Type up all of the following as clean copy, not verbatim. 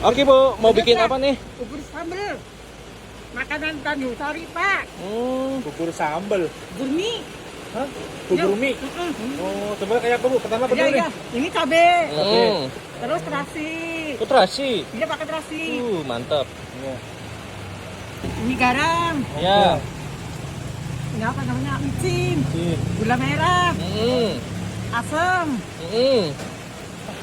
Oke Bu, mau bikin apa nih? Bubur sambal. Makanan Tanjung Sari, Pak. Bubur sambal. Bubur mie. Hah? Bubur mie. Oh, coba kayak apa Bu? Pertama apa Iya, dulu nih? iya. Ini cabe. Hmm. Terus terasi. Itu terasi. Iya, pakai terasi. Mantap. Iya. Ini garam. Ya. Ini apa namanya? Micin. Sini. Gula merah. Asam.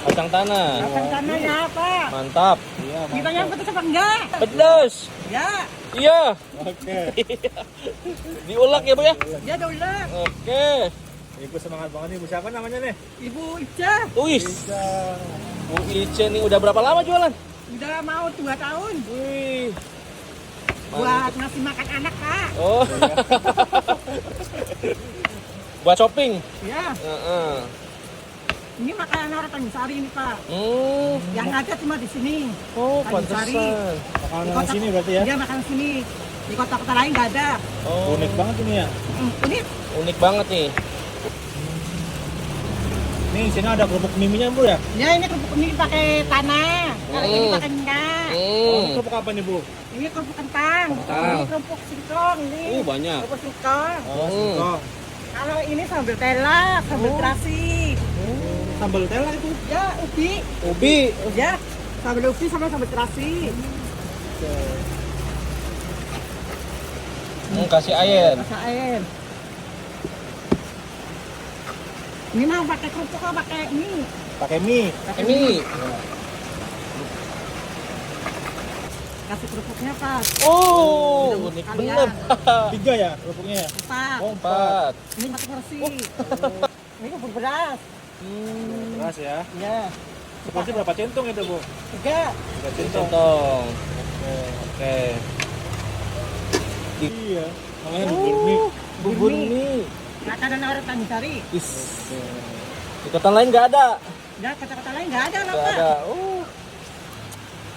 Kacang tanah. Kacang tanah ya, Pak. Mantap. Iya, Ditanya mantap. pedes apa enggak? Pedas. Ya. Iya. Oke. Diulek ya Bu ya? Ya, udah udah. Oke. Ibu semangat banget nih. Ibu siapa namanya nih? Ibu Ica. Wis. Bisa. Bu Ice nih udah berapa lama jualan? Udah mau 2 tahun. Wih. Buat ngasih makan anak, Pak. Oh. Buat shopping. Ya. Heeh. Ini makanan orang Tanjung Sari ini, Pak. Yang ada cuma di sini. Oh, Tanjung Sari. pantesan. Makanan sini berarti ya? Dia makan sini. Di kota-kota lain nggak ada. Oh, Unik banget ini ya. Ini unik banget nih. Nih, sini ada kerupuk mie-nya Bu ya? ya ini kerupuk mie pakai tanah. Kalau ini pakai minyak. Oh, ini kerupuk apa nih Bu? Ini kerupuk kentang. Kentang. Ini kerupuk singkong. Ini Banyak. kerupuk singkong. Oh, singkong. Kalau ini sambal tela, sambal terasi. Sambal tela itu. Ya ubi. Ubi. Ya sambal ubi sama sambal terasi. Kasih air. Rasa air. Ini mau pakai kerupuk atau pakai mie? Pakai mie. Pakai Ini. Kasih kerupuknya, Pak. Oh, Udah unik kalian. bener. 3 ya kerupuknya ya? 4. Oh, 4. Ini pakai terasi. Ini bubur beras. Beras ya. Ya. Seporsi berapa centong itu Bu? 3. 3 centong. Centong. Oke. Oke. Iya. Namanya bubur mie. Bubur mie. mie. Makanan orang Tanjung Sari. Is. Di kota lain nggak ada. Ya, kota-kota lain nggak ada lah, Nggak Pak. ada.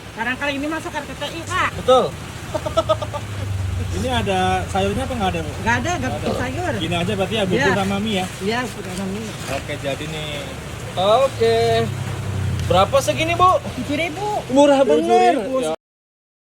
Sekarang kali ini masuk RTTI, Pak. Betul. Ini ada sayurnya apa nggak ada Bu? Nggak ada pakai sayur. Gini aja berarti ya bubur Iya. sama mie ya? Iya, sudah mie. Oke jadi nih. Oke. Berapa segini Bu? 7.000. Murah 7.000. bener.